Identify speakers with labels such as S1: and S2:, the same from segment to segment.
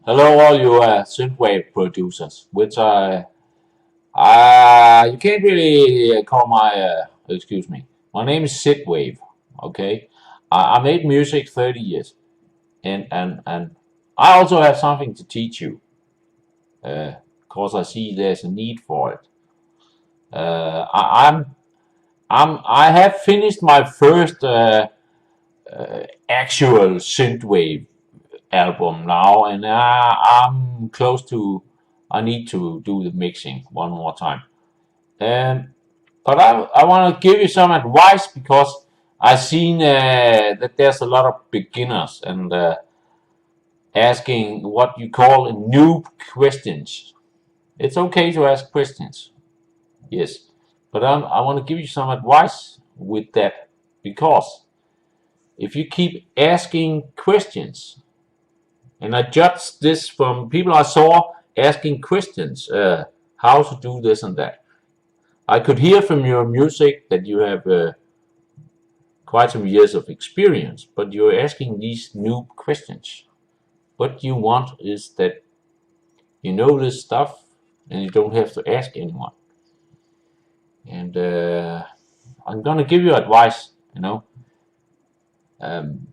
S1: Hello, all you Synthwave producers, which you can't really call excuse me. My name is Synthwave. Okay, I made music 30 years, and I also have something to teach you. Cause I see there's a need for it. I have finished my first actual synthwave album now, and I'm close to. I need to do the mixing one more time. But I want to give you some advice because I've seen that there's a lot of beginners and asking what you call noob questions. It's okay to ask questions, yes, but I want to give you some advice with that because if you keep asking questions, and I judged this from people I saw asking questions, how to do this and that. I could hear from your music that you have quite some years of experience, but you're asking these new questions. What you want is that you know this stuff and you don't have to ask anyone. And I'm gonna give you advice. Um,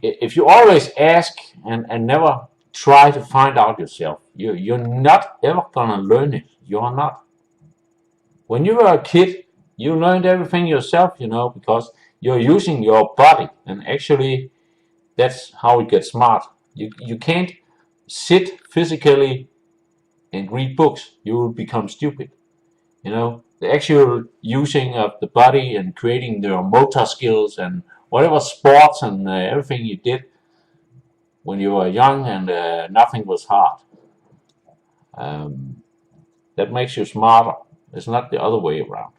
S1: if you always ask and never try to find out yourself, you're not ever gonna learn it. You're not. When you were a kid, you learned everything yourself, because you're using your body, and actually, that's how it gets smart. You can't sit physically and read books. You will become stupid. The actual using of the body and creating your motor skills and whatever sports and everything you did when you were young and nothing was hard. Um, that makes you smarter. It's not the other way around.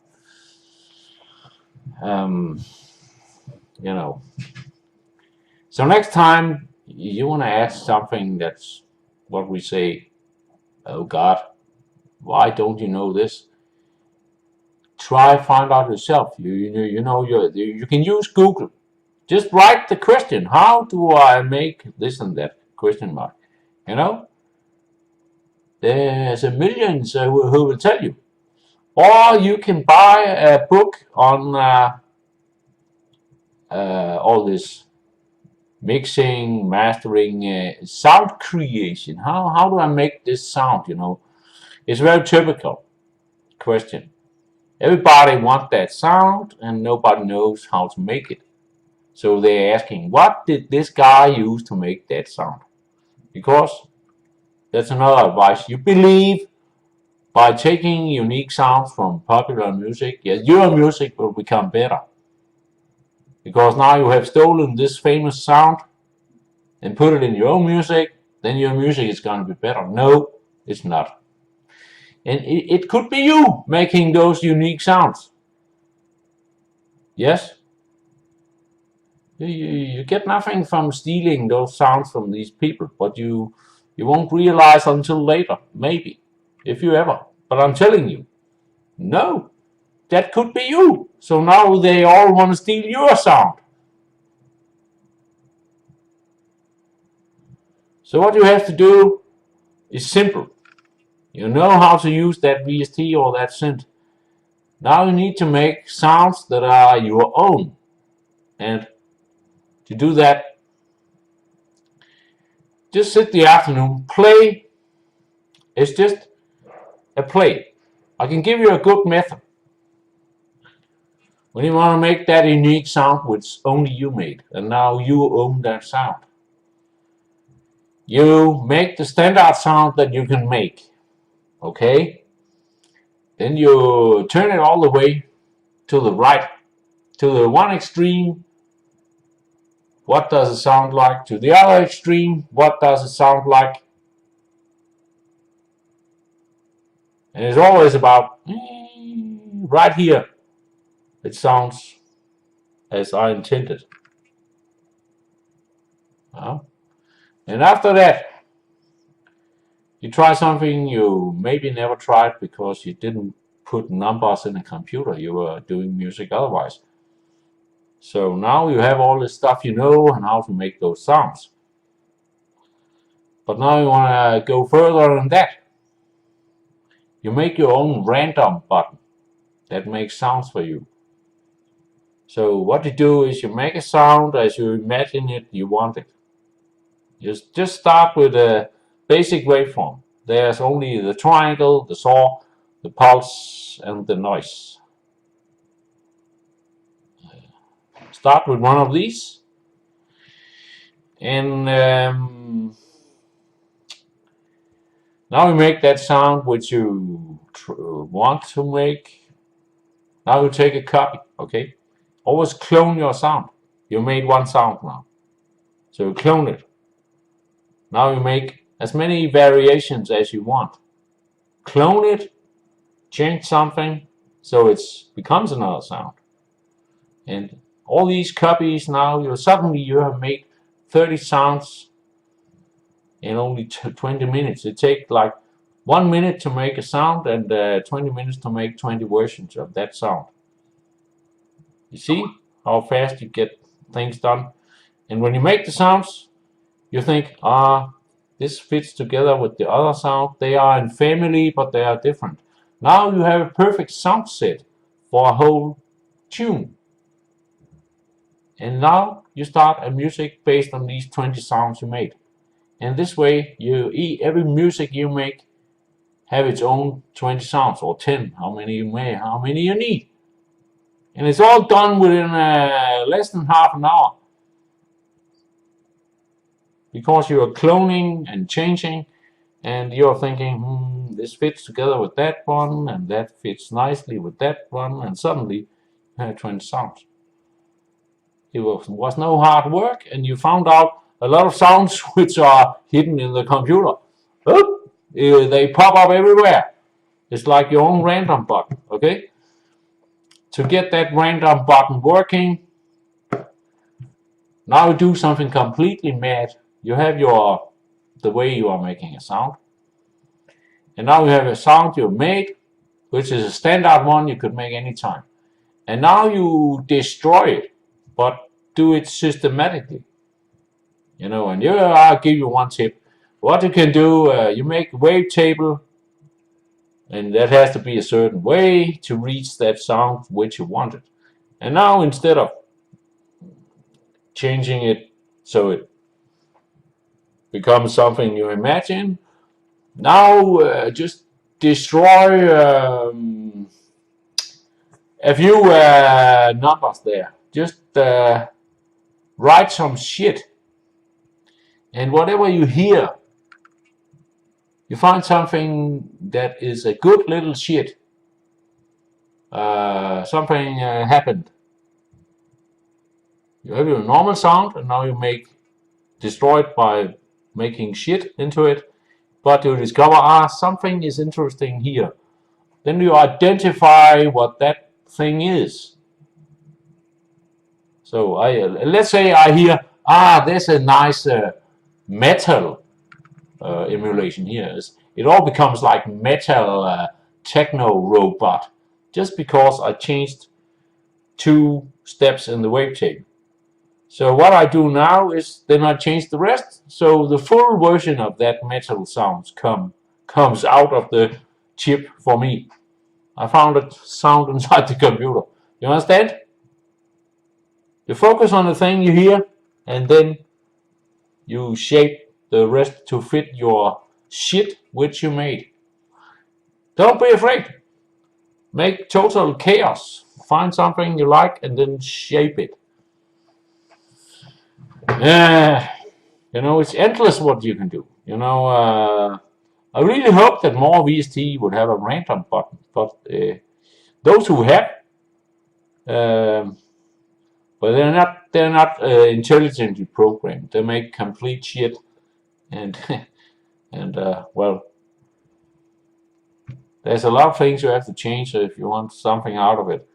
S1: Um, you know. So next time you want to ask something that's what we say, oh God, why don't you know this? Try find out yourself. You can use Google. Just write the question. How do I make this and that? Question mark. You know, there's a millions who will tell you. Or you can buy a book on all this mixing, mastering, sound creation. How do I make this sound? It's a very typical question. Everybody wants that sound, and nobody knows how to make it. So they're asking, what did this guy use to make that sound? Because that's another advice. You believe by taking unique sounds from popular music, yes, your music will become better. Because now you have stolen this famous sound and put it in your own music, then your music is going to be better. No, it's not. And it could be you making those unique sounds. Yes, you get nothing from stealing those sounds from these people, but you won't realize until later, maybe, if you ever. But I'm telling you, no, that could be you. So now they all want to steal your sound. So what you have to do is simple. You know how to use that VST or that synth. Now you need to make sounds that are your own. And to do that, just sit the afternoon, play. It's just a play. I can give you a good method. When you want to make that unique sound which only you made, and now you own that sound. You make the standard sound that you can make. Okay? Then you turn it all the way to the right, to the one extreme. What does it sound like? To the other extreme, what does it sound like? And it's always about right here. It sounds as I intended. Uh, and after that, you try something you maybe never tried because you didn't put numbers in a computer. You were doing music otherwise. So now you have all this stuff you know and how to make those sounds. But now you want to go further than that. You make your own random button that makes sounds for you. So what you do is you make a sound as you imagine it, you want it. Just start with a basic waveform. There's only the triangle, the saw, the pulse, and the noise. Start with one of these, and now you make that sound which you want to make. Now you take a copy, okay? Always clone your sound. You made one sound now, so you clone it. Now you make as many variations as you want. Clone it, change something, so it becomes another sound. And all these copies now, suddenly you have made 30 sounds in only 20 minutes. It takes like 1 minute to make a sound and 20 minutes to make 20 versions of that sound. You see how fast you get things done? And when you make the sounds, you think, this fits together with the other sound. They are in family, but they are different. Now you have a perfect sound set for a whole tune. And now you start a music based on these 20 sounds you made. And this way, every music you make have its own 20 sounds, or 10, how many you need. And it's all done within less than half an hour. Because you are cloning and changing, and you're thinking, this fits together with that one, and that fits nicely with that one, and suddenly you have 20 sounds. It was no hard work, and you found out a lot of sounds which are hidden in the computer. They pop up everywhere. It's like your own random button, okay? To get that random button working, now you do something completely mad. You have the way you are making a sound. And now you have a sound you made, which is a standard one you could make anytime. And now you destroy it, but do it systematically. And I'll give you one tip. What you can do, you make a wavetable, and that has to be a certain way to reach that sound which you wanted. And now instead of changing it so it becomes something you imagine, now just destroy a few numbers there. Just write some shit. And whatever you hear, you find something that is a good little shit. Something happened. You have your normal sound, and now you destroy it by making shit into it. But you discover, something is interesting here. Then you identify what that thing is. So let's say I hear, there's a nice metal emulation here. It all becomes like metal techno robot, just because I changed 2 steps in the wavetable. So what I do now is then I change the rest, so the full version of that metal sounds comes out of the chip for me. I found it sound inside the computer. You understand? You focus on the thing you hear, and then you shape the rest to fit your shit which you made. Don't be afraid. Make total chaos. Find something you like and then shape it. It's endless what you can do. I really hope that more VST would have a random button, but those who have, but they're not intelligently programmed. They make complete shit, and well, there's a lot of things you have to change if you want something out of it,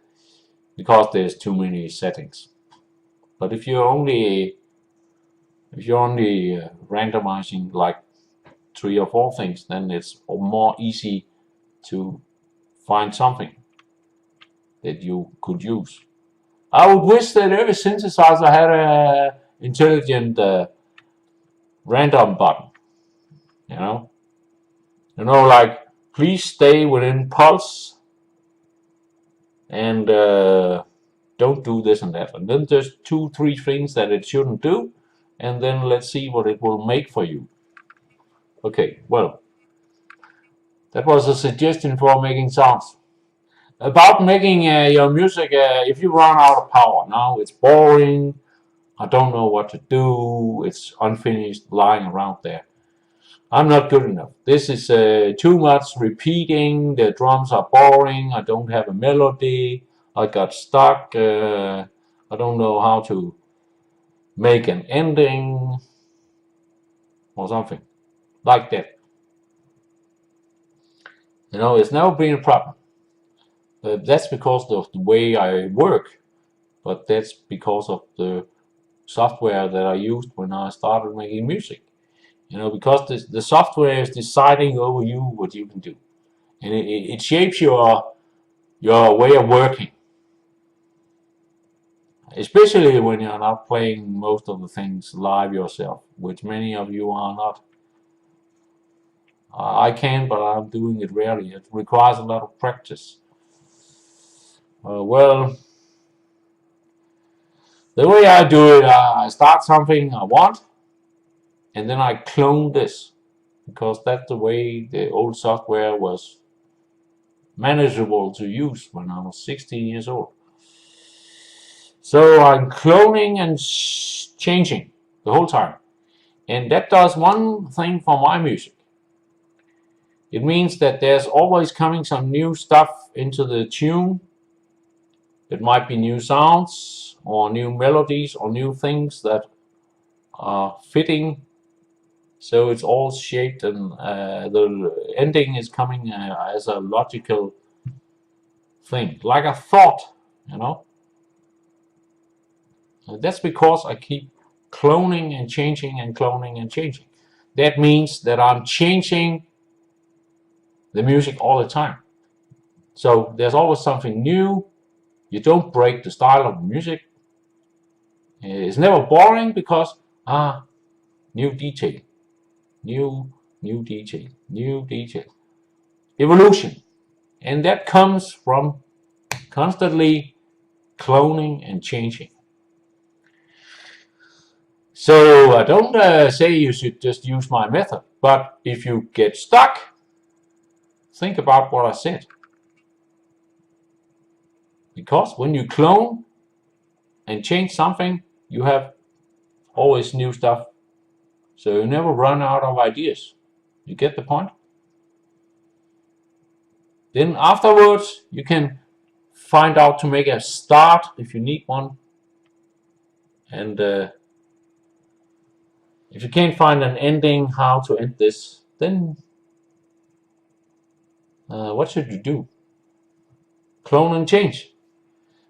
S1: because there's too many settings. But if you're only randomizing like 3 or 4 things, then it's more easy to find something that you could use. I would wish that every synthesizer had an intelligent random button. You know, like please stay within pulse and don't do this and that, and then just 2, 3 things that it shouldn't do, and then let's see what it will make for you. Okay, well, that was a suggestion for making sounds. About making your music, if you run out of power now, it's boring. I don't know what to do. It's unfinished, lying around there. I'm not good enough. This is too much repeating. The drums are boring. I don't have a melody. I got stuck. I don't know how to make an ending or something like that. It's never been a problem. That's because of the way I work, but that's because of the software that I used when I started making music. Because the software is deciding over you what you can do, and it shapes your way of working, especially when you're not playing most of the things live yourself, which many of you are not. I can, but I'm doing it rarely. It requires a lot of practice. Well, the way I do it, I start something I want, and then I clone this, because that's the way the old software was manageable to use when I was 16 years old. So I'm cloning and changing the whole time. And that does one thing for my music. It means that there's always coming some new stuff into the tune. It might be new sounds or new melodies or new things that are fitting. So it's all shaped, and the ending is coming as a logical thing, like a thought, you know. And that's because I keep cloning and changing and cloning and changing. That means that I'm changing the music all the time. So there's always something new. You don't break the style of the music. It's never boring because new detail, new detail, new detail, evolution, and that comes from constantly cloning and changing. So I don't say you should just use my method, but if you get stuck, think about what I said. Because when you clone and change something, you have always new stuff. So you never run out of ideas. You get the point? Then afterwards, you can find out to make a start if you need one. And if you can't find an ending, how to end this, then what should you do? Clone and change.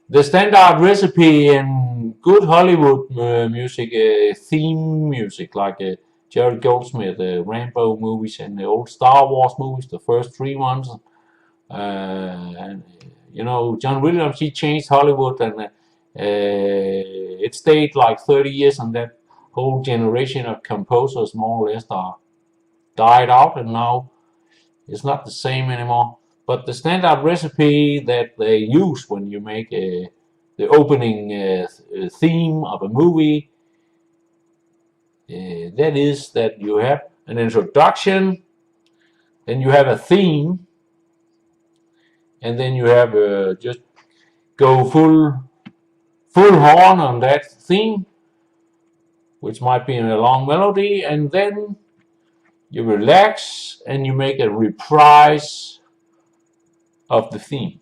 S1: The standard recipe in good Hollywood music, theme music, like Jerry Goldsmith, the Rambo movies and the old Star Wars movies, the first 3 ones. And John Williams, he changed Hollywood, and it stayed like 30 years, and that whole generation of composers more or less died out, and now it's not the same anymore. But the standard recipe that they use when you make the opening theme of a movie, that is that you have an introduction, then you have a theme, and then you have just go full horn on that theme, which might be in a long melody, and then you relax and you make a reprise of the theme.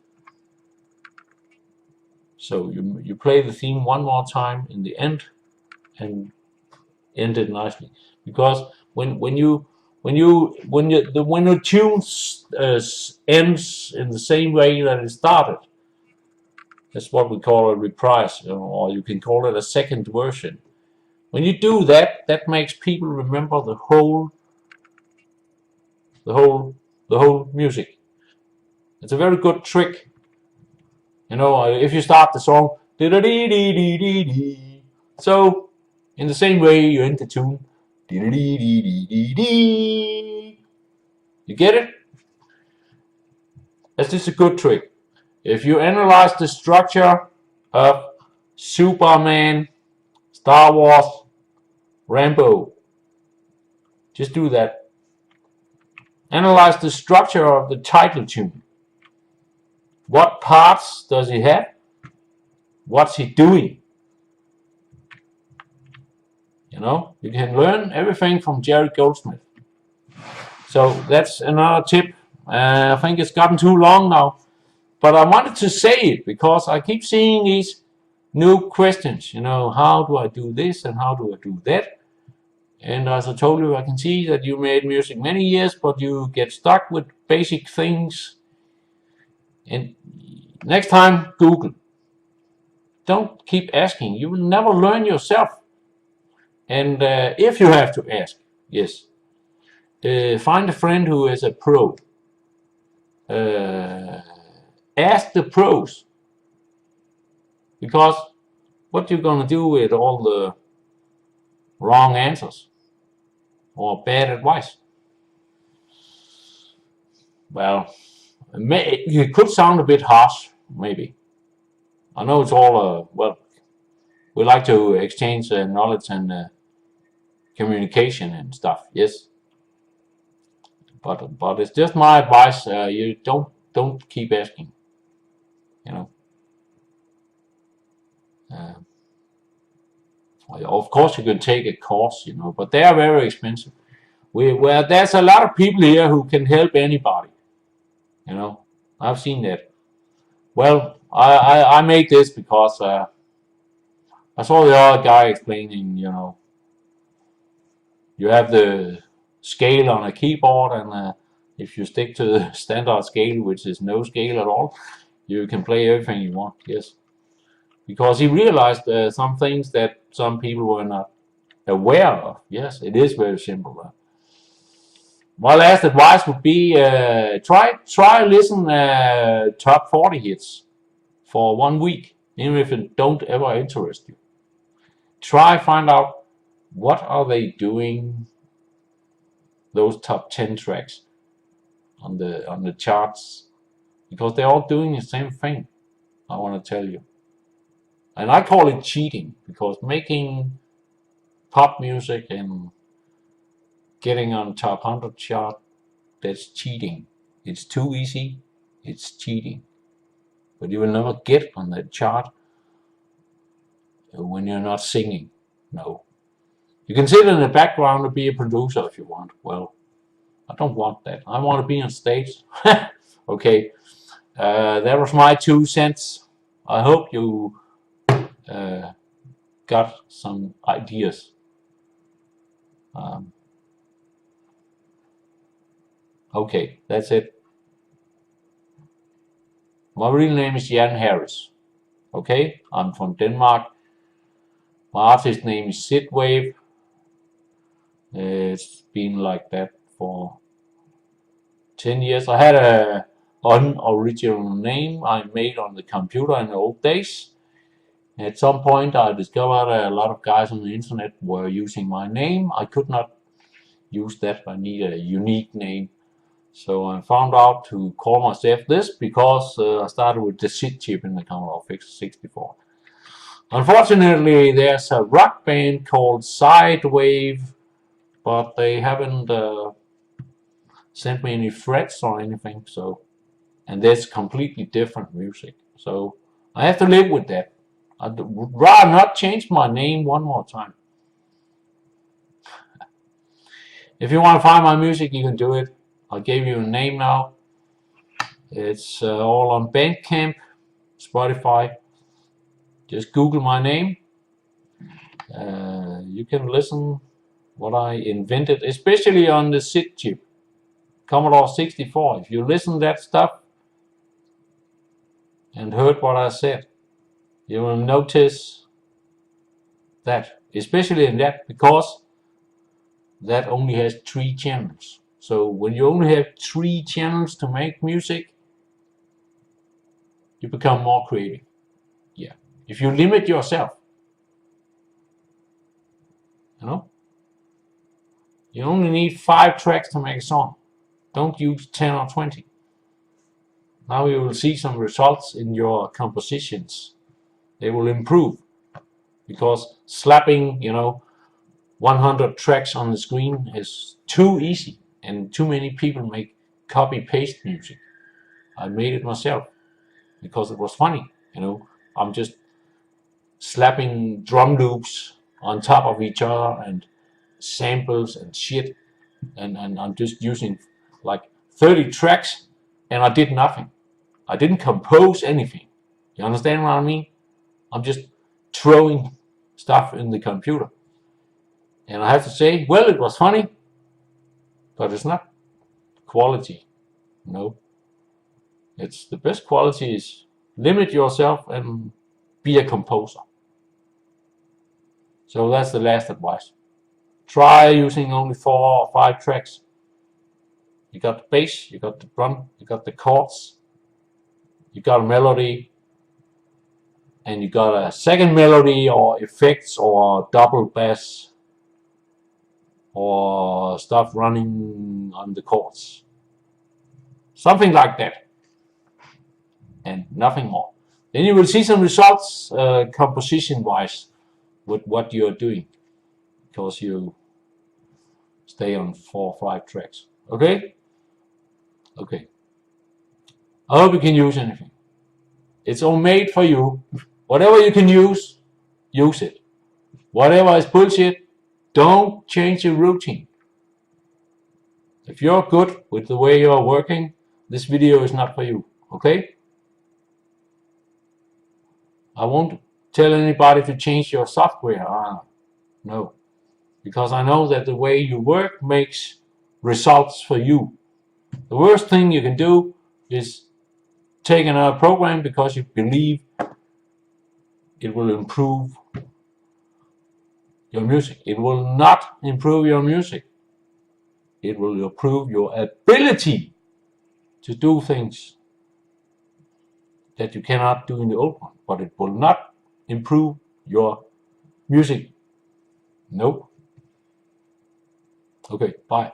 S1: So you play the theme one more time in the end and end it nicely. Because when the tune ends in the same way that it started, that's what we call a reprise, or you can call it a second version. When you do that, that makes people remember the whole music. It's a very good trick. If you start the song, so in the same way you end the tune, You get it? That's just a good trick. If you analyze the structure of Superman, Star Wars, Rambo, just do that. Analyze the structure of the title tune. What parts does he have? What's he doing? You know, you can learn everything from Jerry Goldsmith. So that's another tip. I think it's gotten too long now, but I wanted to say it because I keep seeing these new questions. You know, how do I do this and how do I do that? And as I told you, I can see that you made music many years, but you get stuck with basic things. And next time, Google. Don't keep asking. You will never learn yourself. And if you have to ask, yes, find a friend who is a pro. Ask the pros, because what you're gonna do with all the wrong answers or bad advice? Well, it could sound a bit harsh, maybe. I know it's all well. We like to exchange knowledge and communication and stuff. Yes, but it's just my advice. You don't keep asking. You know. Uh, of course, you can take a course, you know, but they are very expensive. Well, there's a lot of people here who can help anybody. You know, I've seen that. Well, I made this because I saw the other guy explaining. You know, you have the scale on a keyboard, and if you stick to the standard scale, which is no scale at all, you can play everything you want. Yes, because he realized some things that some people were not aware of. Yes, it is very simple. My last advice would be try listen top 40 hits for 1 week, even if it don't ever interest you. Try find out what are they doing those top 10 tracks on the charts, because they're all doing the same thing. I want to tell you, and I call it cheating, because making pop music and getting on top 100 chart, that's cheating. It's too easy. It's cheating. But you will never get on that chart when you're not singing. No. You can sit in the background and be a producer if you want. Well, I don't want that. I want to be on stage. Okay. That was my 2 cents. I hope you got some ideas. Okay, that's it. My real name is Jan Harris. Okay, I'm from Denmark. My artist name is Synthwave. It's been like that for 10 years. I had a unoriginal name I made on the computer in the old days. At some point I discovered a lot of guys on the internet were using my name. I could not use that. I need a unique name. So I found out to call myself this because I started with the SID chip in the Commodore 64. Unfortunately, there's a rock band called Synthwave, but they haven't sent me any threats or anything. So, and that's completely different music. So I have to live with that. I'd rather not change my name one more time. If you want to find my music, you can do it. I gave you a name now. It's all on Bandcamp, Spotify. Just Google my name. You can listen what I invented, especially on the SID chip, Commodore 64. If you listen to that stuff and heard what I said, you will notice that, especially in that, because that only has 3 channels. So when you only have 3 channels to make music, you become more creative. Yeah. If you limit yourself, you know, you only need 5 tracks to make a song. Don't use 10 or 20. Now you will see some results in your compositions. They will improve because slapping, 100 tracks on the screen is too easy, and too many people make copy-paste music. I made it myself because it was funny. I'm just slapping drum loops on top of each other and samples and shit, and I'm just using like 30 tracks, and I did nothing. I didn't compose anything. You understand what I mean? I'm just throwing stuff in the computer. And I have to say, well, it was funny, but it's not quality. No. It's the best quality is limit yourself and be a composer. So that's the last advice. Try using only 4 or 5 tracks. You got the bass, you got the drum, you got the chords, you got a melody, and you got a second melody or effects or double bass or stuff running on the chords. Something like that. And nothing more. Then you will see some results composition wise with what you're doing, because you stay on 4 or 5 tracks. Okay? Okay. I hope you can use anything. It's all made for you. Whatever you can use it. Whatever is bullshit, don't change your routine. If you're good with the way you're working, this video is not for you. Okay? I won't tell anybody to change your software. No. Because I know that the way you work makes results for you. The worst thing you can do is take another program because you believe it will improve your music. It will not improve your music. It will improve your ability to do things that you cannot do in the old one. But it will not improve your music. Nope. Okay, bye.